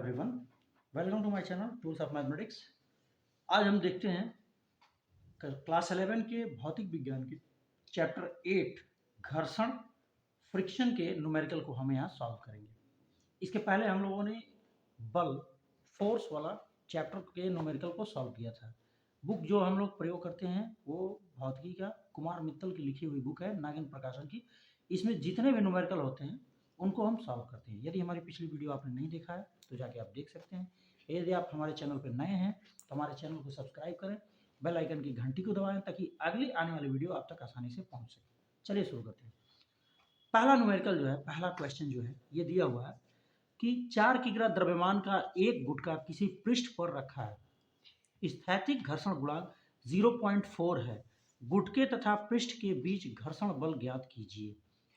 Everyone, welcome to my channel tools of mathematics. आज हम देखते हैं क्लास 11 के भौतिक विज्ञान के चैप्टर 8 घर्षण फ्रिक्शन के न्यूमेरिकल को हम यहाँ सॉल्व करेंगे। इसके पहले हम लोगों ने बल फोर्स वाला चैप्टर के न्यूमेरिकल को सॉल्व किया था। बुक जो हम लोग प्रयोग करते हैं वो भौतिकी का कुमार मित्तल की लिखी हुई बुक है, नागिन प्रकाशन की। इसमें जितने भी न्यूमेरिकल होते हैं उनको हम सॉल्व करते हैं। यदि हमारी पिछली वीडियो आपने नहीं देखा है तो जाके आप देख सकते हैं। यदि आप हमारे चैनल पर नए हैं तो हमारे चैनल को सब्सक्राइब करें, बेल आइकन की घंटी को दबाएं ताकि अगली आने वाली वीडियो आप तक आसानी से पहुंच सके। चलिए शुरू करते हैं। पहला न्यूमेरिकल जो है, पहला क्वेश्चन जो है ये दिया हुआ है कि 4 किग्रा द्रव्यमान का एक गुटका किसी पृष्ठ पर रखा है। स्थैतिक घर्षण गुणांक 0.4 है। गुटके तथा पृष्ठ के बीच घर्षण बल ज्ञात कीजिए।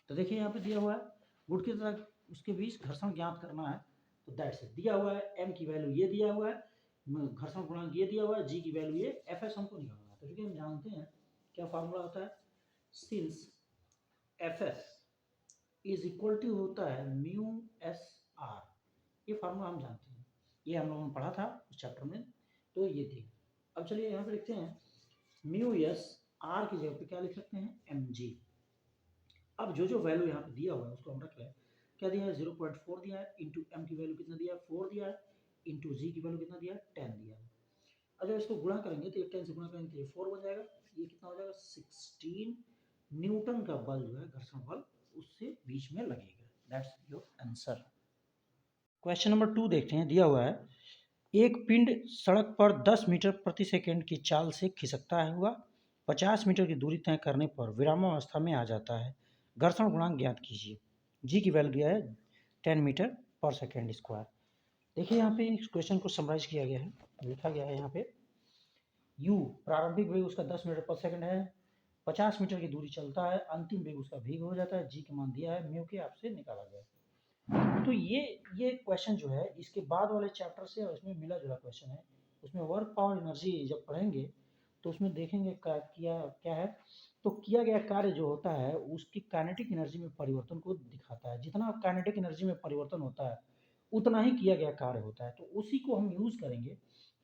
तो देखिए यहाँ पे दिया हुआ है गुटके तथा उसके बीच घर्षण ज्ञात करना है। तो दैट्स इट, दिया हुआ है m की वैल्यू ये दिया हुआ है, घर्षण गुणांक ये दिया हुआ है, g की वैल्यू ये, fs हमको निकालना है। तो क्योंकि हम जानते हैं क्या फार्मूला होता है, since fs is equal to होता है म्यू एस आर। ये फार्मूला हम जानते हैं, ये हम लोगों ने पढ़ा था उस चैप्टर में। तो ये थी। अब चलिए यहाँ पे लिखते हैं म्यू एस आर की जगह पे क्या लिख सकते हैं, एम जी। अब जो वैल्यू यहाँ पे दिया हुआ है उसको हम रख लें। क्या दिया है, 0.4 दिया है, इंटू एम की वैल्यू कितना दिया है, 4 दिया है, इंटू जी की वैल्यू कितना दिया है, 10 दिया है। अब जब इसको गुणा करेंगे तो 10 से गुणा करेंगे तो ये 4 बन जाएगा। ये कितना हो जाएगा, 16 न्यूटन का बल जो है, घर्षण बल, उससे बीच में लगेगा। That's your answer. Question number 2 देखते हैं। दिया हुआ है एक पिंड सड़क पर 10 मीटर प्रति सेकंड की चाल से खिसकता हुआ 50 मीटर की दूरी तय करने पर विरामावस्था में आ जाता है। घर्षण गुणांक ज्ञात कीजिए। जी की वैल्यू दिया है 10 मीटर पर सेकंड स्क्वायर। देखिए यहाँ पे इस क्वेश्चन को समराइज किया गया है, लिखा गया है यहाँ पे u प्रारंभिक वेग उसका 10 मीटर पर सेकंड है, 50 मीटर की दूरी चलता है, अंतिम वेग उसका v हो जाता है, g का मान दिया है, म्यू के आपसे निकाला गया है। तो ये क्वेश्चन जो है इसके बाद वाले चैप्टर से और इसमें मिला जुला क्वेश्चन है। उसमें वर्क पावर एनर्जी जब पढ़ेंगे तो उसमें देखेंगे क्या है। तो किया गया कार्य जो होता है उसकी काइनेटिक एनर्जी में परिवर्तन को दिखाता है। जितना काइनेटिक एनर्जी में परिवर्तन होता है उतना ही किया गया कार्य होता है। तो उसी को हम यूज करेंगे।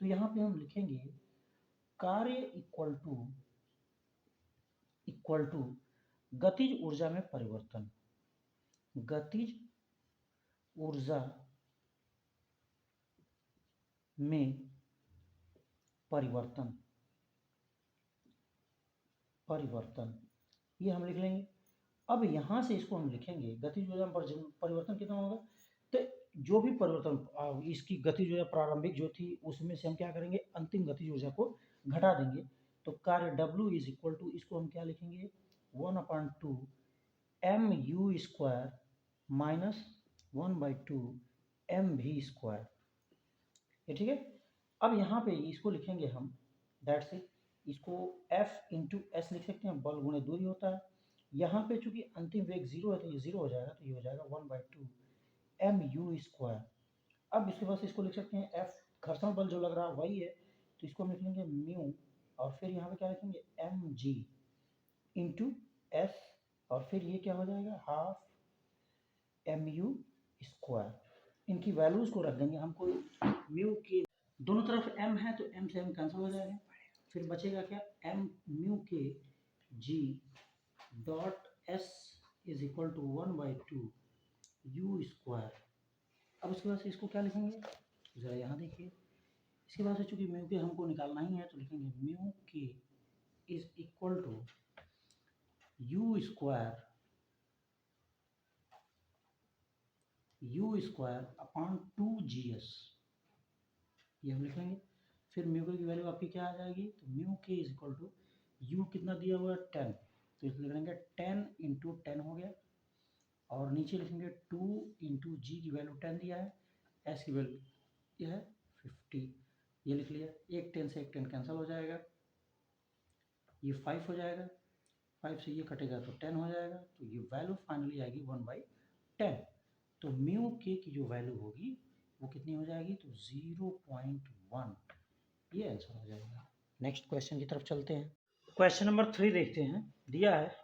तो यहाँ पे हम लिखेंगे कार्य इक्वल टू गतिज ऊर्जा में परिवर्तन। गतिज ऊर्जा में परिवर्तन ये हम लिख लेंगे। अब यहाँ से इसको हम लिखेंगे गतिज ऊर्जा में परिवर्तन कितना होगा। तो जो भी परिवर्तन इसकी गतिज ऊर्जा प्रारंभिक जो थी उसमें से हम क्या करेंगे, अंतिम गतिज ऊर्जा को घटा देंगे। तो कार्य W इज इक्वल टू, इसको हम क्या लिखेंगे, 1/2 mu square minus 1/2 mv square. ये ठीक है। अब यहाँ पे इसको लिखेंगे हम, दैट्स इट, इसको F इंटू एस लिख सकते हैं, बल गुणे दूरी होता है। यहाँ पे चूंकि अंतिम वेग 0 है तो ये 0 हो जाएगा, तो ये हो जाएगा 1/2 mu स्क्वायर। अब इसके पास इसको लिख सकते हैं F, घर्षण बल जो लग रहा है वही है, तो इसको हम लिख लेंगे म्यू, और फिर यहाँ पे क्या लिखेंगे mg इंटू एस, और फिर ये क्या हो जाएगा, हाफ mu स्क्वायर। इनकी वैल्यूज को रख देंगे। हमको म्यू के दोनों तरफ m है तो m से m कैंसिल हो जाएगा। फिर बचेगा क्या, m mu K g dot s is equal to 1/2 u square. अब उसके बाद से इसको क्या लिखेंगे, जरा यहाँ देखिए। इसके बाद से चूंकि म्यू के हमको निकालना ही है तो लिखेंगे mu K is equal to u square upon 2gs, ये हम लिख लेंगे। फिर म्यू के की वैल्यू आपकी क्या आ जाएगी, तो mu K is equal to you कितना दिया हुआ है 10, तो इसलिए लिखेंगे 10 इंटू 10 हो गया, और नीचे लिखेंगे 2 इंटू जी की वैल्यू 10 दिया है, एस की वैल्यू यह है 50, ये लिख लिया। एक 10 से एक 10 कैंसिल हो जाएगा, ये 5 हो जाएगा, 5 से ये कटेगा तो 10 हो जाएगा, तो ये वैल्यू फाइनली आएगी 1/10। तो म्यू के की जो वैल्यू होगी वो कितनी हो जाएगी, तो 0.1, ये आंसर हो जाएगा। नेक्स्ट क्वेश्चन की तरफ चलते हैं। क्वेश्चन नंबर 3 देखते हैं। दिया है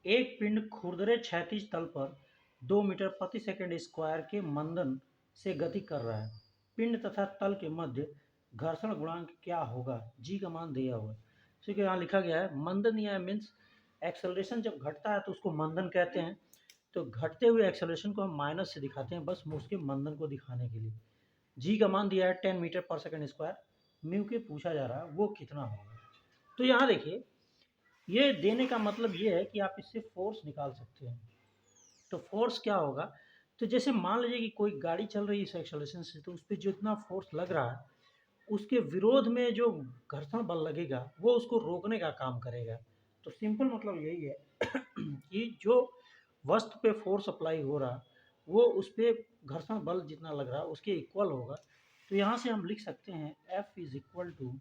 एक पिंड खुरदरे क्षैतिज तल पर 2 मीटर प्रति सेकंड स्क्वायर के मंदन से गति कर रहा है। पिंड तथा तल के मध्य घर्षण गुणांक क्या होगा, जी का मान दिया हुआ है। ठीक है, यहाँ लिखा गया है मंदन या मीन्स एक्सेलरेशन जब घटता है तो उसको मंदन कहते हैं। तो घटते हुए एक्सेलरेशन को हम माइनस से दिखाते हैं, बस उसके मंदन को दिखाने के लिए। जी का मान दिया है 10 मीटर पर सेकंड स्क्वायर, म्यू के पूछा जा रहा है वो कितना होगा। तो यहाँ देखिए, ये देने का मतलब ये है कि आप इससे फोर्स निकाल सकते हैं। तो फोर्स क्या होगा, तो जैसे मान लीजिए कि कोई गाड़ी चल रही है इस एक्सेलरेशन से, तो उस पर जितना फोर्स लग रहा है उसके विरोध में जो घर्षण बल लगेगा वो उसको रोकने का काम करेगा। तो सिंपल मतलब यही है कि जो वस्तु पे फोर्स अप्लाई हो रहा वो उस पर घर्षण बल जितना लग रहा उसके इक्वल होगा। तो यहाँ से हम लिख सकते हैं F is equal to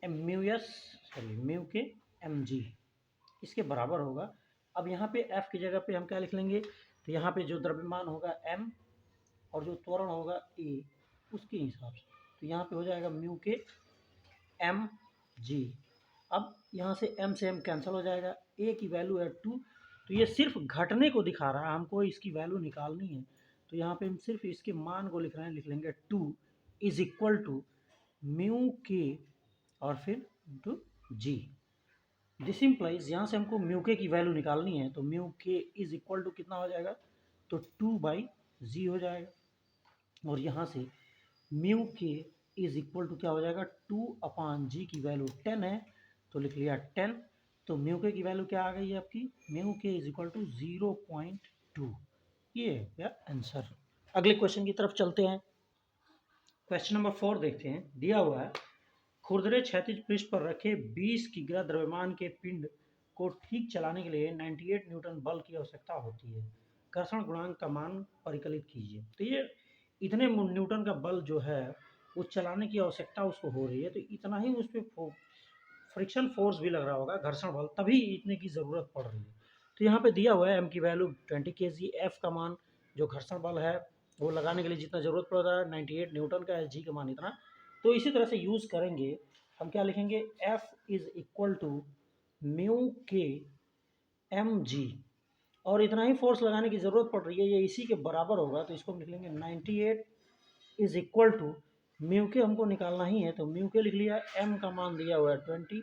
mu S sorry mu K M G, इसके बराबर होगा। अब यहाँ पे F की जगह पे हम क्या लिख लेंगे, तो यहाँ पे जो द्रव्यमान होगा M और जो त्वरण होगा A, उसके हिसाब से तो यहाँ पे हो जाएगा म्यू के एम जी। अब यहाँ से M कैंसिल हो जाएगा, A की वैल्यू है 2, तो ये सिर्फ घटने को दिखा रहा है, हमको इसकी वैल्यू निकालनी है। तो यहाँ पे हम सिर्फ इसके मान को लिख रहे हैं, लिख लेंगे 2 इज इक्वल टू म्यू के और फिर इंटू जी। दिस इम्प्लाइज यहाँ से हमको म्यू के की वैल्यू निकालनी है, तो mu K is equal to कितना हो जाएगा, तो 2/g हो जाएगा। और यहाँ से mu K is equal to क्या हो जाएगा, 2/g की वैल्यू 10 है तो लिख लिया 10। तो म्यू के की वैल्यू क्या आ गई है आपकी, mu K is equal to 0.2। ये है क्या आंसर। अगले क्वेश्चन की तरफ चलते हैं। क्वेश्चन नंबर 4 देखते हैं, दिया हुआ है खुरदरे क्षैतिज पृष्ठ पर रखे 20 किग्रा द्रव्यमान के पिंड को ठीक चलाने के लिए 98 न्यूटन बल की आवश्यकता होती है, घर्षण गुणांक का मान परिकलित कीजिए। तो ये इतने न्यूटन का बल जो है वो चलाने की आवश्यकता उसको हो रही है, तो इतना ही उस पर फ्रिक्शन फोर्स भी लग रहा होगा, घर्षण बल, तभी इतने की ज़रूरत पड़ रही है। तो यहाँ पे दिया हुआ है एम की वैल्यू 20 kg, एफ का मान जो घर्षण बल है वो लगाने के लिए जितना ज़रूरत पड़ रहा है 98 न्यूटन का है, जी का मान इतना। तो इसी तरह से यूज़ करेंगे, हम क्या लिखेंगे, F is equal to mu K M G, और इतना ही फोर्स लगाने की ज़रूरत पड़ रही है, ये इसी के बराबर होगा। तो इसको हम लिख लेंगे 98 इज इक्वल टू म्यू के हमको निकालना ही है, तो म्यू के लिख लिया, एम का मान दिया हुआ है 20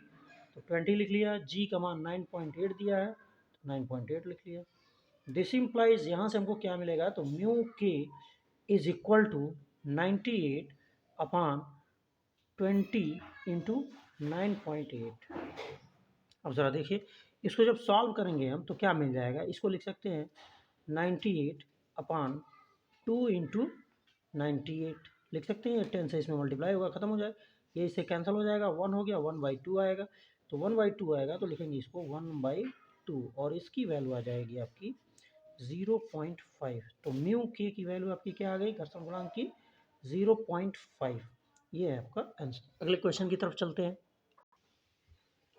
तो 20 लिख लिया, जी का मान 9.8 दिया है तो 9.8 लिख लिया। दिस इम्प्लाइज यहाँ से हमको क्या मिलेगा, तो mu K is equal to 98 upon 20 into 9.8। अब ज़रा देखिए, इसको जब सॉल्व करेंगे हम तो क्या मिल जाएगा, इसको लिख सकते हैं 98 अपॉन 2 इंटू 98 लिख सकते हैं, 10 से इसमें मल्टीप्लाई होगा, ख़त्म हो जाए, ये इससे कैंसिल हो जाएगा, 1 हो गया, 1/2 आएगा। तो 1/2 आएगा तो लिखेंगे इसको 1/2 और इसकी वैल्यू आ जाएगी आपकी 0.5। तो म्यू के की वैल्यू आपकी क्या आ गई, घर्षण गुणांक की 0.5। ये है आपका आंसर। अगले क्वेश्चन की तरफ चलते हैं।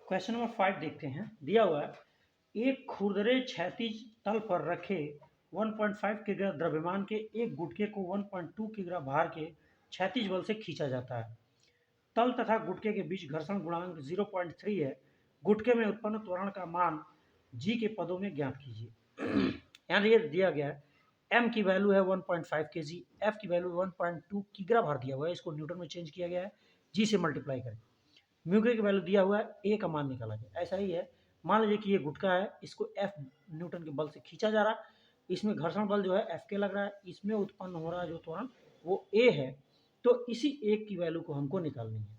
क्वेश्चन नंबर 5 देखते हैं, दिया हुआ है एक खुरदरे क्षैतिज तल पर रखे 1.5 किग्रा द्रव्यमान के एक गुटके को 1.2 किग्रा भार के क्षैतिज बल से खींचा जाता है। तल तथा गुटके के बीच घर्षण गुणांक 0.3 है। गुटके में उत्पन्न त्वरण का मान जी के पदों में ज्ञात कीजिए। यहाँ ये दिया गया है एम की वैल्यू है 1.5 kg, एफ की वैल्यू 1.2 किग्रा भार दिया हुआ है, इसको न्यूटन में चेंज किया गया है, जी से मल्टीप्लाई करें। म्यू के वैल्यू दिया हुआ है, ए का मान निकाला गया। ऐसा ही है, मान लीजिए कि ये गुटका है, इसको एफ न्यूटन के बल से खींचा जा रहा है, इसमें घर्षण बल जो है एफ के लग रहा है, इसमें उत्पन्न हो रहा है जो त्वरण वो ए है। तो इसी एक की वैल्यू को हमको निकालनी है।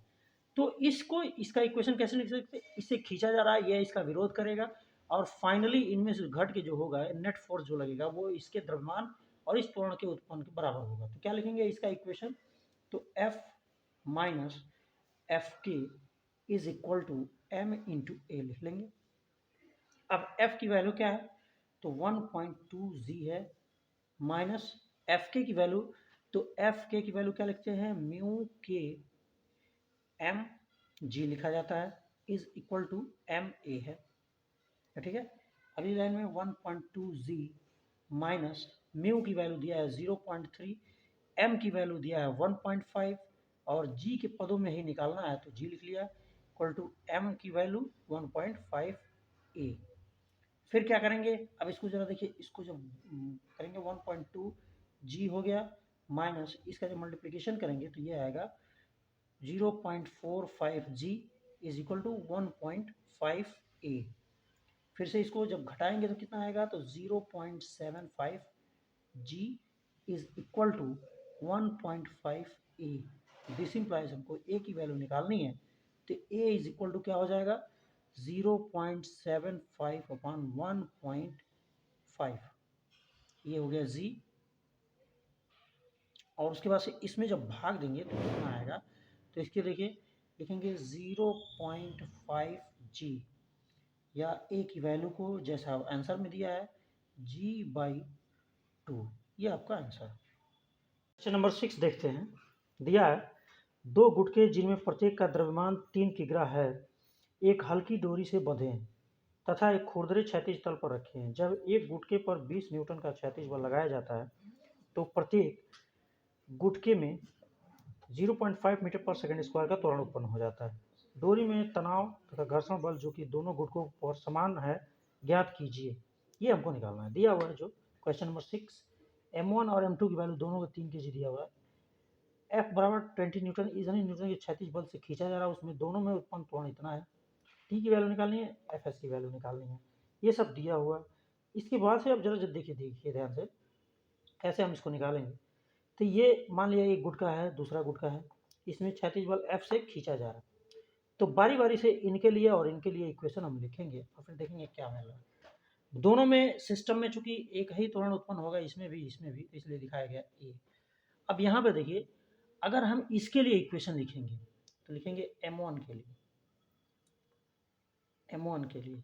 तो इसको इसका इक्वेशन कैसे लिख सकते हैं, इससे खींचा जा रहा है, यह इसका विरोध करेगा और फाइनली इनमें से घट के जो होगा नेट फोर्स जो लगेगा वो इसके द्रव्यमान और इस त्वरण के उत्पन्न के बराबर होगा। तो क्या लिखेंगे इसका इक्वेशन, तो F minus F K is equal to M into A लिख लेंगे। अब एफ की वैल्यू क्या है, तो 1.2 जी है, माइनस एफ के की वैल्यू, तो एफ के की वैल्यू क्या लिखते हैं, म्यू के एम जी लिखा जाता है, is equal to M A है, ठीक है। अगली लाइन में 1.2 जी माइनस म्यू की वैल्यू दिया है 0.3, एम की वैल्यू दिया है 1.5 और जी के पदों में ही निकालना है, तो जी लिख लिया इक्वल टू एम की वैल्यू 1.5 ए। फिर क्या करेंगे, अब इसको जरा देखिए, इसको जब करेंगे 1.2 जी हो गया माइनस इसका जब मल्टीप्लिकेशन करेंगे तो ये आएगा 0.45 जी इज इक्वल टू 1.5 ए। फिर से इसको जब घटाएंगे तो कितना आएगा, तो 0.75 G is equal to 1.5 A. This implies हमको ए की वैल्यू निकालनी है, तो ए इज इक्वल टू क्या हो जाएगा 0.75 अपॉन 1.5, ये हो गया जी। और उसके बाद से इसमें जब भाग देंगे तो कितना आएगा, तो इसके देखिए लिखेंगे 0.5 जी, या ए की वैल्यू को जैसा आंसर में दिया है g/2, ये आपका आंसर। क्वेश्चन नंबर 6 देखते हैं। दिया है 2 गुटके जिनमें प्रत्येक का द्रव्यमान 3 किग्रा है, एक हल्की डोरी से बंधे हैं तथा एक खुरदरे क्षैतिज तल पर रखे हैं। जब एक गुटके पर 20 न्यूटन का क्षैतिज बल लगाया जाता है तो प्रत्येक गुटके में 0.5 मीटर पर सेकंड स्क्वायर का त्वरण उत्पन्न हो जाता है। डोरी में तनाव तथा घर्षण बल जो कि दोनों गुटकों पर समान है ज्ञात कीजिए। ये हमको निकालना है। दिया हुआ है जो क्वेश्चन नंबर 6, M1 और M2 की वैल्यू दोनों को 3 kg दिया हुआ है। F बराबर 20 न्यूटन इतने न्यूटन के क्षैतिज बल से खींचा जा रहा है, उसमें दोनों में उत्पन्न त्वरण इतना है। T की वैल्यू निकालनी है, Fs की वैल्यू निकालनी है। ये सब दिया हुआ है। इसके बाद से अब जरा देखिए ध्यान से कैसे हम इसको निकालेंगे। तो ये मान लिया एक गुटका है, दूसरा गुटका है, इसमें क्षैतिज बल F से खींचा जा रहा है। तो बारी बारी से इनके लिए और इनके लिए इक्वेशन हम लिखेंगे और फिर देखेंगे क्या मिल रहा है। दोनों में सिस्टम में चूंकि एक ही त्वरण उत्पन्न होगा, इसमें भी इसलिए दिखाया गया ए। अब यहाँ पे देखिए अगर हम इसके लिए इक्वेशन लिखेंगे तो लिखेंगे M1 के लिए, M1 के लिए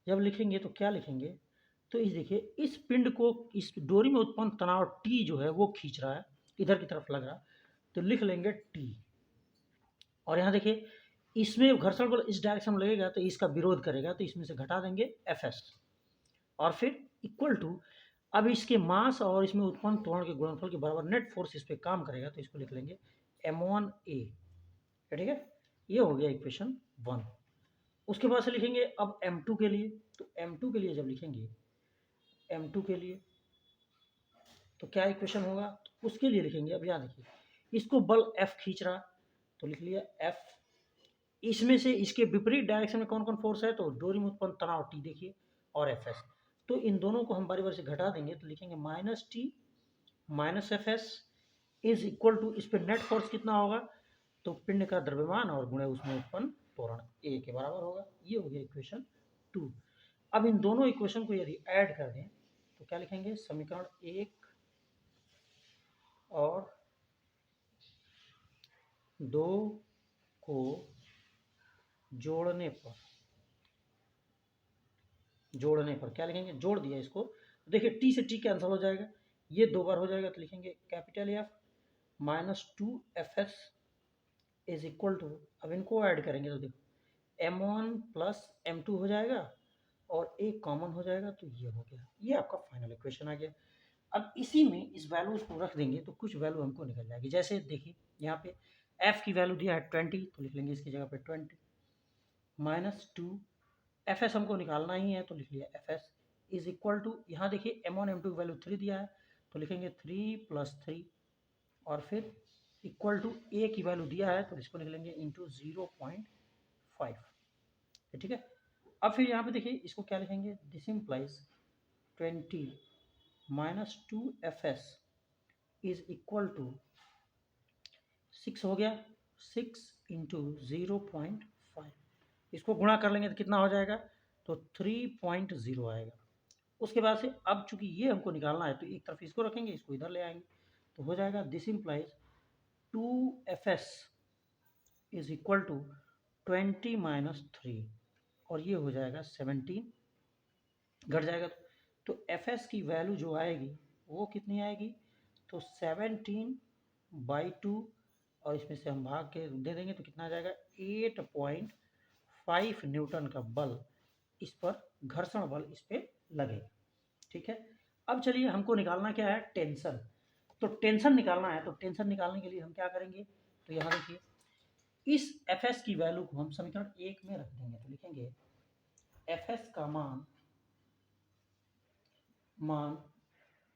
जब लिखेंगे तो क्या लिखेंगे, तो इस देखिए इस पिंड को इस डोरी में उत्पन्न तनाव T जो है वो खींच रहा है, इधर की तरफ लग रहा, तो लिख लेंगे T। और यहाँ देखिए इसमें घर्षण बल इस डायरेक्शन में लगेगा तो इसका विरोध करेगा, तो इसमें से घटा देंगे Fs और फिर इक्वल टू, अब इसके मास और इसमें उत्पन्न त्वरण के गुणनफल के बराबर नेट फोर्स इस पर काम करेगा, तो इसको लिख लेंगे M1A। ठीक है, ये हो गया इक्वेशन 1। उसके बाद से लिखेंगे अब M2 के लिए, तो M2 के लिए जब लिखेंगे M2 के लिए तो क्या इक्वेशन होगा, तो उसके लिए लिखेंगे, अब यहाँ देखिए इसको बल F खींच रहा, तो लिख लिया F। इसमें से इसके विपरीत डायरेक्शन में कौन कौन फोर्स है, तो डोरी में उत्पन्न तनाव T देखिए और Fs, तो इन दोनों को हम बारी बारी से घटा देंगे, तो लिखेंगे -T minus Fs is equal to, इस पर नेट फोर्स कितना होगा, तो पिंड का द्रव्यमान और गुणे उसमें उत्पन्न त्वरण A के बराबर होगा। ये हो गया इक्वेशन 2। अब इन दोनों इक्वेशन को यदि ऐड कर दें तो क्या लिखेंगे, समीकरण 1 और 2 को जोड़ने पर क्या लिखेंगे, जोड़ दिया इसको, तो देखिए T से T कैंसिल हो जाएगा, ये 2 बार हो जाएगा, तो लिखेंगे capital F -2Fs is equal to, अब इनको ऐड करेंगे तो देखो M1 प्लस M2 हो जाएगा और एक कॉमन हो जाएगा, तो ये हो गया, ये आपका फाइनल इक्वेशन आ गया। अब इसी में इस वैल्यूज को रख देंगे तो कुछ वैल्यू हमको निकल जाएगी। जैसे देखिए यहाँ पे F की वैल्यू दिया है 20, तो लिख लेंगे इसकी जगह पे 20 -2 Fs हमको निकालना ही है, तो लिख लिया Fs इज इक्वल टू, यहाँ देखिए M1 M2 की वैल्यू 3 दिया है, तो लिखेंगे 3 + 3 और फिर इक्वल टू A की वैल्यू दिया है, तो इसको लिख लेंगे इंटू 0.5। ठीक है, अब फिर यहाँ पे देखिए इसको क्या लिखेंगे, this implies 20 -2 Fs is equal to 6 हो गया, 6 इंटू 0.5, इसको गुणा कर लेंगे तो कितना हो जाएगा, तो 3.0 आएगा। उसके बाद से अब चूंकि ये हमको निकालना है तो एक तरफ इसको रखेंगे, इसको इधर ले आएंगे, तो हो जाएगा this implies 2Fs is equal to 20 - 3 और ये हो जाएगा 17, घट जाएगा, तो Fs की वैल्यू जो आएगी वो कितनी आएगी, तो 17/2 और इसमें से हम भाग के दे देंगे तो कितना आ जाएगा, 8.5 न्यूटन का बल इस पर, घर्षण बल इस पर लगेगा। ठीक है, अब चलिए हमको निकालना क्या है, टेंशन। तो टेंशन निकालना है, तो टेंशन निकालने के लिए हम क्या करेंगे, तो यहाँ देखिए इस Fs की वैल्यू को हम समीकरण 1 में रख देंगे, तो लिखेंगे Fs का मान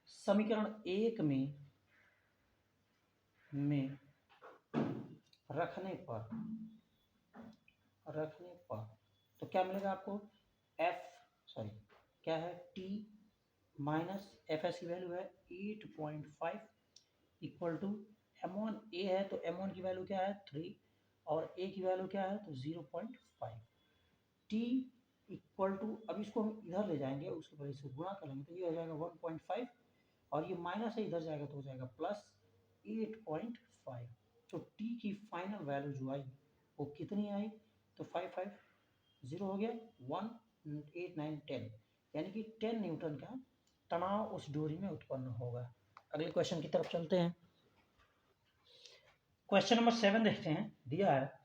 समीकरण 1 में रखने पर तो क्या मिलेगा आपको, क्या है, t माइनस एफ एस की वैल्यू है 8.5 इक्वल टू m1 a है तो m1 की वैल्यू क्या है 3 और a की वैल्यू क्या है तो 0.5 t इक्वल टू, अब इसको हम इधर ले जाएंगे, उसके बाद इसको गुणा करेंगे तो ये हो जाएगा 1.5 और ये माइनस है इधर जाएगा तो हो जाएगा प्लस 8.5। तो t की फाइनल वैल्यू जो आई वो कितनी आई, तो 5 5 0 हो गया 1 8 9 10, यानी कि 10 न्यूटन का तनाव उस डोरी में उत्पन्न होगा। अगले क्वेश्चन की तरफ चलते हैं। क्वेश्चन नंबर 7 देखते हैं। दिया है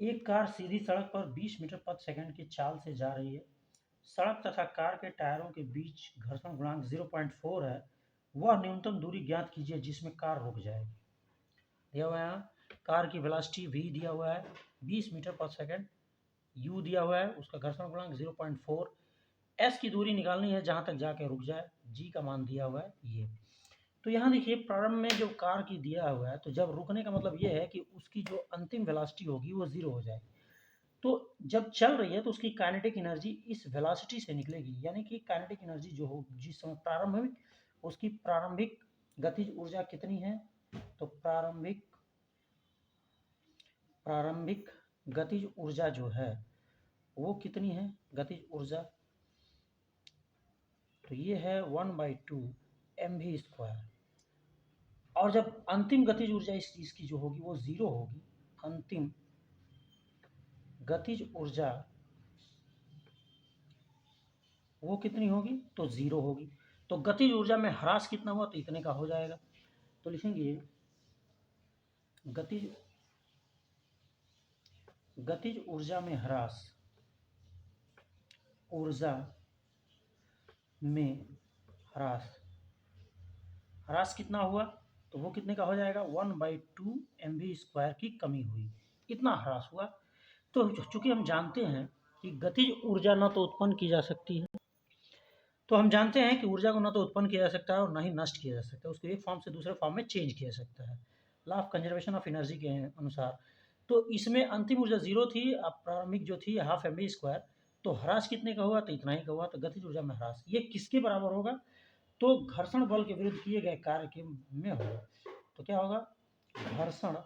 एक कार सीधी सड़क पर 20 मीटर प्रति सेकंड की चाल से जा रही है। सड़क तथा कार के टायरों के बीच घर्षण गुणांक 0.4 है। वह न्यूनतम दूरी ज्ञात कीजिए जिसमें कार रुक जाएगी। दिया हुआ है कार की वेलोसिटी v दिया हुआ है 20 मीटर प्रति सेकंड, u दिया हुआ है उसका घर्षण गुणांक 0.4, s की दूरी निकालनी है जहां तक जाके रुक जाए, g का मान दिया हुआ है ये। तो यहाँ देखिए प्रारंभ में जो कार की दिया हुआ है, तो जब रुकने का मतलब ये है कि उसकी जो अंतिम वेलोसिटी होगी वो 0 हो जाएगी। तो जब चल रही है तो उसकी काइनेटिक एनर्जी इस वेलोसिटी से निकलेगी, यानी कि काइनेटिक एनर्जी जो हो जिस समय प्रारंभ में उसकी प्रारंभिक गतिज ऊर्जा कितनी है, तो प्रारंभिक गतिज ऊर्जा जो है वो कितनी है, गतिज ऊर्जा, तो ये है 1/2 mv²। और जब अंतिम गतिज ऊर्जा इस चीज की जो होगी वो 0 होगी, अंतिम गतिज ऊर्जा वो कितनी होगी, तो 0 होगी। तो गतिज ऊर्जा में ह्रास कितना हुआ, तो इतने का हो जाएगा। तो लिखेंगे गतिज ऊर्जा में ह्रास, ह्रास कितना हुआ, तो वो कितने का हो जाएगा 1/2 mv² की कमी हुई, इतना ह्रास हुआ। तो चूंकि हम जानते हैं कि गतिज ऊर्जा न तो उत्पन्न की जा सकती है, तो हम जानते हैं कि ऊर्जा को न तो उत्पन्न किया जा सकता है और न ही नष्ट किया जा सकता है, उसको एक फॉर्म से दूसरे फॉर्म में चेंज किया जा सकता है law of conservation of energy के अनुसार। तो इसमें अंतिम ऊर्जा 0 थी, अब प्रारंभिक जो थी ½ mv², तो ह्रास कितने का हुआ, तो इतना ही का हुआ। तो गतिज ऊर्जा में ह्रास ये किसके बराबर होगा, तो घर्षण बल के विरुद्ध किए गए कार्य के में होगा। तो क्या होगा, घर्षण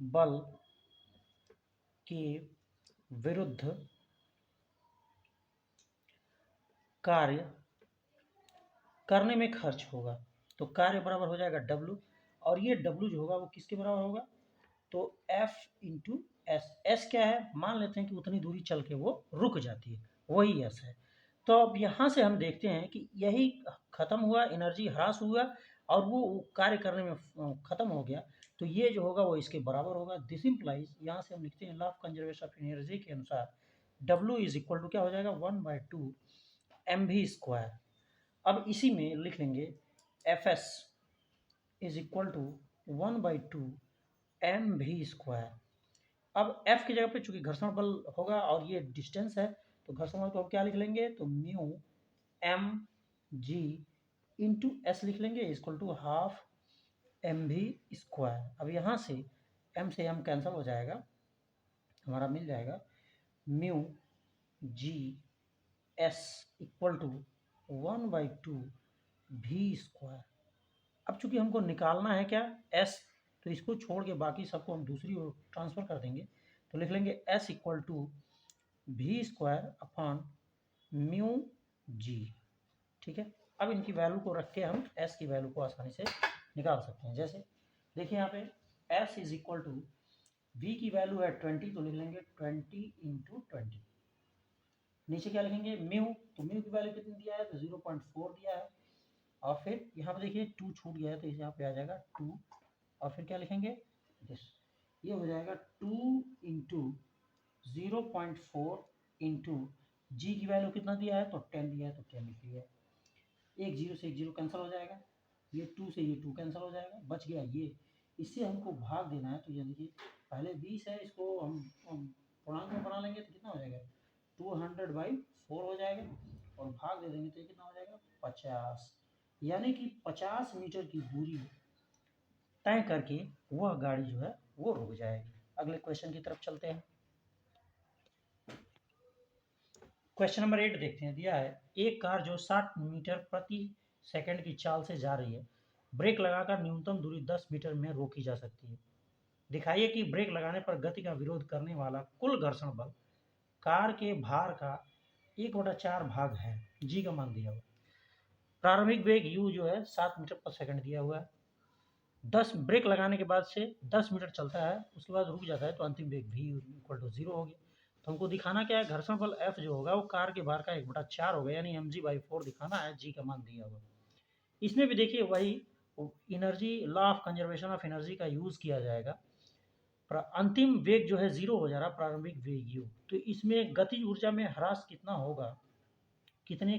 बल के विरुद्ध कार्य करने में खर्च होगा। तो कार्य बराबर हो जाएगा W, और ये W जो होगा वो किसके बराबर होगा, तो F इंटू एस। एस क्या है, मान लेते हैं कि उतनी दूरी चल के वो रुक जाती है, वही एस है। तो अब यहाँ से हम देखते हैं कि यही खत्म हुआ, एनर्जी ह्रास हुआ और वो कार्य करने में खत्म हो गया, तो ये जो होगा वो इसके बराबर होगा। दिस इम्प्लाइज, यहाँ से हम लिखते हैं law of conservation of energy के अनुसार W इज इक्वल टू क्या हो जाएगा 1/2 mv²। अब इसी में लिख लेंगे Fs is equal to 1/2 mv²। अब F की जगह पे चूंकि घर्षण बल होगा और ये डिस्टेंस है, तो घर्षण बल को हम क्या लिख लेंगे, तो mu M G into S लिख लेंगे इक्वल टू ½ mv²। अब यहाँ से m से m कैंसिल हो जाएगा, हमारा मिल जाएगा mu G S equal to 1/2 v²। अब चूंकि हमको निकालना है क्या s, तो इसको छोड़ के बाकी सबको हम दूसरी ओर ट्रांसफर कर देंगे, तो लिख लेंगे s equal to v² upon mu G. ठीक है, अब इनकी वैल्यू को रख के हम s की वैल्यू को आसानी से निकाल सकते हैं। जैसे देखिए यहाँ पे s is equal to v की वैल्यू है 20, तो लिख लेंगे 20 इंटू 20। नीचे क्या लिखेंगे म्यू, तो म्यू की वैल्यू कितनी दिया है, तो 0.4 दिया है, और फिर यहाँ पे देखिए 2 छूट गया है तो यहाँ पे आ जाएगा 2, और फिर क्या लिखेंगे दिस, ये हो जाएगा 2 इंटू 0.4 इंटू जी की वैल्यू कितना दिया है, तो 10 दिया है, तो 10 लिख लिया। एक जीरो से एक जीरो कैंसिल हो जाएगा, ये 2 से ये 2 कैंसिल हो जाएगा, बच गया ये। इससे हमको भाग देना है, तो ये देखिए पहले 20 है, इसको हम पूर्णांक में बना लेंगे तो कितना हो जाएगा 200/4 हो जाएगा, और भाग दे देंगे तो ये कितना हो जाएगा 50। यानी कि 50 मीटर की दूरी तय करके वह गाड़ी जो है वो रुक जाएगी। अगले क्वेश्चन की तरफ चलते हैं। क्वेश्चन नंबर 8 देखते हैं। दिया है एक कार जो 60 मीटर प्रति सेकंड की चाल से जा रही है, ब्रेक लगाकर न्यूनतम दूरी 10 मीटर में रोकी जा सकती है। दिखाइए कि ब्रेक लगाने पर गति का विरोध करने वाला कुल घर्षण बल कार के भार का 1/4 भाग है। जी का मान दिया हुआ। प्रारंभिक वेग u जो है 7 मीटर पर सेकंड दिया हुआ है। 10 ब्रेक लगाने के बाद से 10 मीटर चलता है, उसके बाद रुक जाता है, तो अंतिम वेग v = 0 हो गया। तो हमको दिखाना क्या है, घर्षण बल F जो होगा वो कार के भार का 1/4 होगा, यानी mg/4 दिखाना है। जी का मान दिया हुआ। इसमें भी देखिए वही energy, law of conservation of energy का यूज किया जाएगा। अंतिम वेग जो है 0 हो जा रहा, प्रारंभिक वेग u। तो इसमें गतिज ऊर्जा में ह्रास कितना होगा, कितने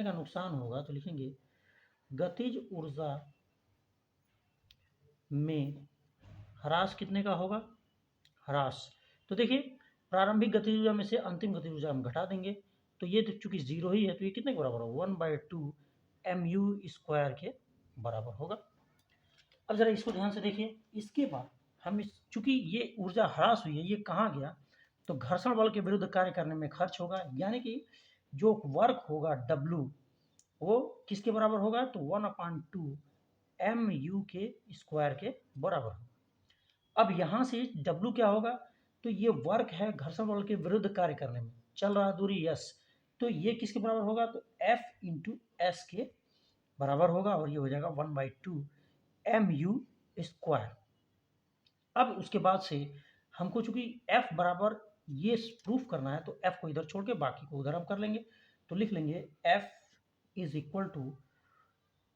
का नुकसान होगा, तो लिखेंगे गतिज ऊर्जा में ह्रास कितने का होगा, ह्रास। तो देखिए प्रारंभिक गतिज ऊर्जा में से अंतिम गतिज ऊर्जा हम घटा देंगे, तो ये तो चूंकि 0 ही है, तो ये कितने के बराबर होगा, 1/2 mu² के बराबर होगा। अब जरा इसको ध्यान से देखिए। इसके बाद हम चूंकि ये ऊर्जा ह्रास हुई है, ये कहाँ गया, तो घर्षण बल के विरुद्ध कार्य करने में खर्च होगा, यानी कि जो वर्क होगा W वो किसके बराबर होगा, तो 1/2 mu² के बराबर होगा। अब यहाँ से W क्या होगा, तो ये वर्क है घर्षण बल के विरुद्ध कार्य करने में, चल रहा दूरी S, तो ये किसके बराबर होगा, तो F × S के बराबर होगा, और ये हो जाएगा 1/2 mu²। अब उसके बाद से हमको चूंकि F बराबर ये प्रूफ करना है, तो F को इधर छोड़ के बाकी को उधर हम कर लेंगे। तो लिख लेंगे F =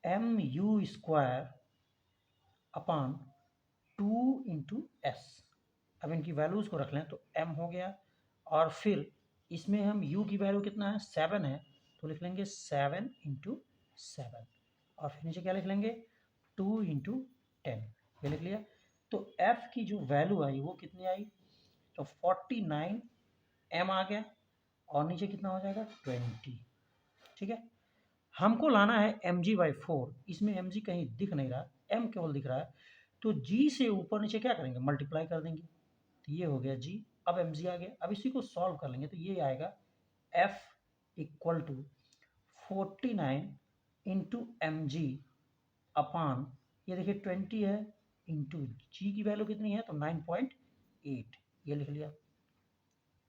mu² अपान 2 × S। अब इनकी वैल्यूज को रख लें, तो m हो गया, और फिर इसमें हम u की वैल्यू कितना है, 7 है, तो लिख लेंगे 7 × 7, और फिर नीचे क्या लिख लेंगे, 2 × 10, ये लिख लिया। तो f की जो वैल्यू आई वो कितनी आई, तो 49 m आ गया, और नीचे कितना हो जाएगा, 20। ठीक है, हमको लाना है mg/4। इसमें mg कहीं दिख नहीं रहा, m केवल दिख रहा है, तो g से ऊपर नीचे क्या करेंगे, मल्टीप्लाई कर देंगे, तो ये हो गया g। अब mg आ गया। अब इसी को सॉल्व कर लेंगे, तो ये आएगा f = 49 × mg अपान, ये देखिए 20 है, इंटू जी की वैल्यू कितनी है, तो 9.8, ये लिख लिया।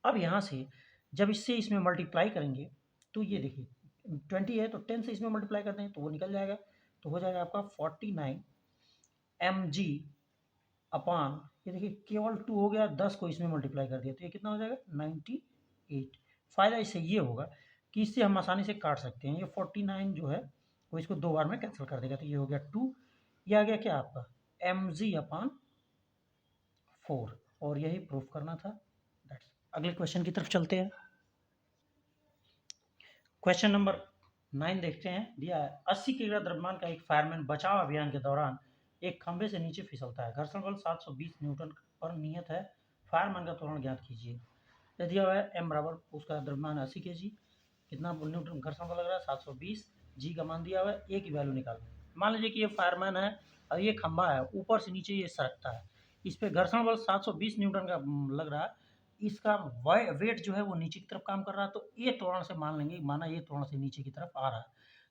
अब यहाँ से जब इससे इसमें मल्टीप्लाई करेंगे, तो ये देखिए 20 है, तो 10 से इसमें मल्टीप्लाई करते हैं तो वो निकल जाएगा, तो हो जाएगा आपका 49 mg अपान, ये देखिए केवल 2 हो गया, 10 को इसमें मल्टीप्लाई कर दिया, तो ये कितना हो जाएगा, 98। फायदा इससे ये होगा कि इससे हम आसानी से काट सकते हैं। ये 49 जो है वो इसको 2 बार में कैंसिल कर देगा, तो ये हो गया 2, ये आ गया क्या आपका mg/4, और यही प्रूफ करना था। अगले क्वेश्चन की तरफ चलते हैं। क्वेश्चन नंबर 9 देखते हैं। दिया है 80 किलोग्राम द्रव्यमान का एक फायरमैन बचाव अभियान के दौरान एक खंभे से नीचे फिसलता है। घर्षण बल 720 न्यूटन पर नियत है। फायरमैन का त्वरण ज्ञात कीजिए। तो दिया हुआ है m बराबर उसका द्रव्यमान 80 kg, कितना न्यूटन घर्षण बल लग रहा है, 720, जी का मान दिया हुआ है, ए की वैल्यू निकालना है। मान लीजिए कि ये फायरमैन है और ये खंभा है, ऊपर से नीचे ये सरकता है, इस पर घर्षण बल 720 न्यूटन का लग रहा है, इसका वेट जो है वो नीचे की तरफ काम कर रहा है, तो ये त्वरण से मान लेंगे, माना ये त्वरण से नीचे की तरफ आ रहा है।